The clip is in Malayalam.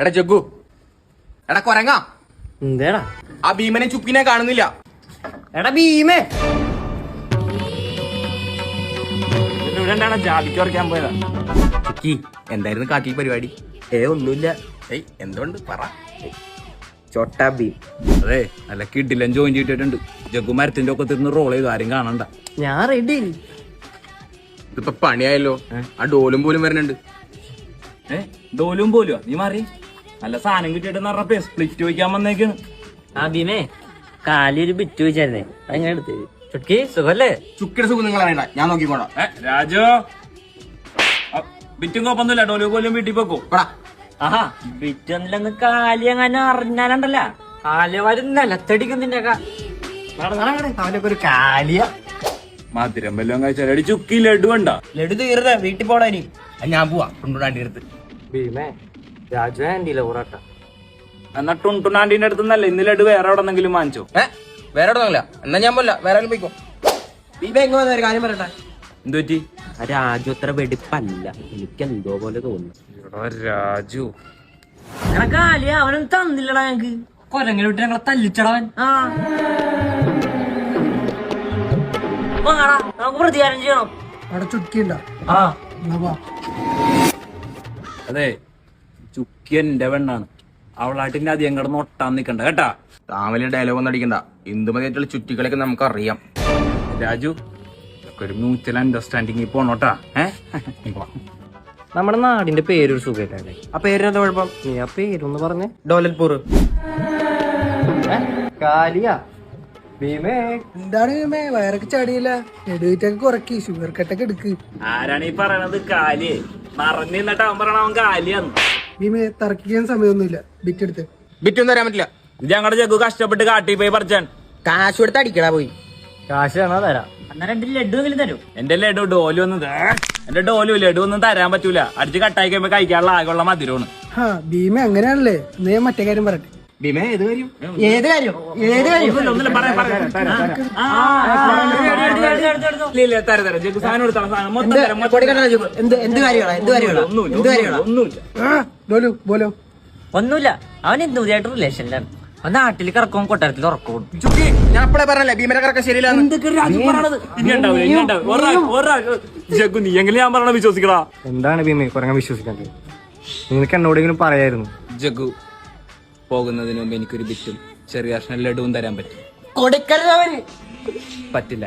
എടാ ജഗ്ഗു, എടാ കൊരങ്ങാ, എന്തേടാ ആ ഭീമനെ ചുക്കിനെ കാണുന്നില്ല. എടാ ഭീമേ, ജാതിക്ക് പറിക്കാൻ പോയതാ. ചുക്കി, എന്തായിരുന്നു കാട്ടിൽ പരിപാടി? ഒന്നുമില്ല. എന്തുകൊണ്ട് പറ. ചോട്ടാ ഭീം. അതെ, നല്ല കിഡിലും ജോയിൻ ചെയ്തിട്ടുണ്ട്. ജഗ്ഗു മരത്തിന്റെ ഒക്കെ തിരുന്ന് റോൾ ചെയ്ത് ആരും കാണണ്ട. ഞാൻ റെഡി. ഇതിപ്പോ പണിയായല്ലോ. ആ ഡോലും പോലും വരുന്നുണ്ട്. ഡോലും പോലും നീ മാറി. നല്ല സാധനം കിട്ടിയിട്ട് പറഞ്ഞപ്പോ സ്പ്ലിറ്റ് വയ്ക്കാൻ വന്നേക്കാണ്. ആ ഭീമേ, കാലൊരു ബിറ്റ് വെച്ചായിരുന്നേ, അങ്ങനെ എടുത്ത്. ചുക്കി സുഖല്ലേ? ചുക്കിയുടെ സുഖം നിങ്ങൾ അറിയണ്ട, ഞാൻ നോക്കിക്കോളാം. രാജു, ബിറ്റും കോപ്പൊന്നുമില്ല. ഡോലും പോലും വീട്ടിൽ പോക്കോ. ആഹാ, ബിറ്റൊന്നില്ലെന്ന് കാലി അങ്ങനെ അറിഞ്ഞാലുണ്ടല്ല, കാലവാര് നിലത്തടിക്കും നിന്റെ അവനൊക്കെ ഒരു കാലിയ. മധുരം വല്ലതും കഴിച്ചാൽ ചുക്കി ലഡു വേണ്ട. ലഡു തീർന്ന വീട്ടിൽ പോടാ ഇനി. ഞാൻ പോവാ കൊണ്ടുവിടാണ്ടി അടുത്ത്. ഭീമേ, രാജു ആൻഡില്ല ഊറാട്ട. എന്നാ ടുണ്ടുനാണ്ടിന്റെ അടുത്തുനിന്നല്ലേ ഇന്ന് ലഡു വേറെ എവിടെ നിന്നെങ്കിലും വാങ്ങിച്ചോ? വേറെ എവിടെ എന്നാ ഞാൻ പോല വേറെ പോയിക്കോ. ഭീമ എങ്ങനെ വന്ന ഒരു കാര്യം പറയട്ടെ. എന്തു പറ്റി? രാജു അത്ര വെടിപ്പല്ല, എനിക്ക് എന്തോ പോലെ തോന്നുന്നു. രാജു കാലിയ അവനൊന്നും തന്നില്ലടാ ഞങ്ങക്ക്. കൊരങ്ങനെ വിട്ട് ഞങ്ങളെ തല്ലിച്ചടവൻ. നമുക്ക് പ്രതികാരം ചെയ്യണം. അവിടെ ചുറ്റിയുണ്ടോ? ആ അതെ, ചുക്കി എന്റെ പെണ്ണാണ്. അവളായിട്ടിന്റെ അധികം കിടന്ന് ഒട്ടാൻ നിക്കണ്ട കേട്ടാ. താമല ഡയലോഗ് ഒന്നും അടിക്കണ്ട. ഇന്ദുമതിയായിട്ടുള്ള ചുറ്റികളൊക്കെ നമുക്ക് അറിയാം. രാജു, ഒരു മ്യൂച്വൽ അണ്ടർസ്റ്റാൻഡിങ് പോണോട്ടാ. നമ്മുടെ നാടിന്റെ പേരൊരു സുഖല്ലേ? ആ പേരിനെന്താ കുഴപ്പം? നീ ആ പേരൊന്ന് പറഞ്ഞേ. ഡോലൽപൂർ. കാലിയ ഭീമേ, എന്താണ് ഭീമേ വയറൊക്കെ ചാടിയില്ല? നെടുവീറ്റൊക്കെ കുറക്കി, ഷുഗർ കട്ടൊക്കെ എടുക്ക്. ആരാണ് ഈ പറയണത്? കാലി മറന്നു നിന്നിട്ട് അവൻ പറയണ അവൻ കാലിയാന്ന്. ഭീമേ, തർക്കിക്കാൻ സമയമൊന്നുമില്ല. ബിറ്റ് എടുത്ത്. ബിറ്റൊന്നും തരാൻ പറ്റില്ല. ഇത് ഞങ്ങളുടെ ജഗ്ഗു കഷ്ടപ്പെട്ട് കാട്ടി പോയി പറിച്ചാൻ. കാശ് കൊടുത്ത് അടിക്കടാ പോയി. കാശ് വേണോ തരാം. എന്നാ രണ്ട് ലഡു എങ്കിലും തരൂ. എന്റെ ലഡു ഡോലു ഒന്നും എന്റെ ഡോലു ലഡു ഒന്നും തരാൻ പറ്റൂല. അടിച്ച് കട്ടായി കഴിയുമ്പോ കഴിക്കാനുള്ള ആകെയുള്ള മധുരമാണ്. ഹാ ഭീമേ, അങ്ങനെയാണല്ലേ? എന്നാ ഞാൻ മറ്റേ കാര്യം പറയട്ടെ. ഭീമേ, ഏത് കാര്യം? ഏത് കാര്യം? ഏത് കാര്യം? ഒന്നുമില്ല, പറയാം. തരാം. ജഗ്ഗു സാധനം കൊടുത്താൽ സാധനം മൊത്തം തരാം. എന്ത് കാര്യങ്ങളാ? ഒന്നുമില്ല. ബോലോ ബോലോ. ഒന്നുമില്ല. അവൻ എന്തുമായിട്ട് റിലേഷനിലാണ്. അവൻ നാട്ടിൽ കറക്കും, കൊട്ടാരത്തിൽ ഉറക്കും. ചുക്കി, ഞാൻ അപ്പഴേ പറഞ്ഞല്ലേ ഭീമനെ കറക്ക ശരിയില്ല. ജഗ്ഗു, നീ എങ്കിലും ഞാൻ പറഞ്ഞ വിശ്വസിക്കടാ. എന്താണ് ഭീമേ കുറങ്ങാൻ വിശ്വസിക്കാത്തത്? നിങ്ങൾക്ക് എന്നോടെങ്കിലും പറയായിരുന്നു. ജഗ്ഗു, പോകുന്നതിന് മുമ്പ് എനിക്കൊരു ബിറ്റും ചെറിയ ലഡുവും തരാൻ പറ്റും. കൊടുക്കരുത് അവന്. പറ്റില്ല.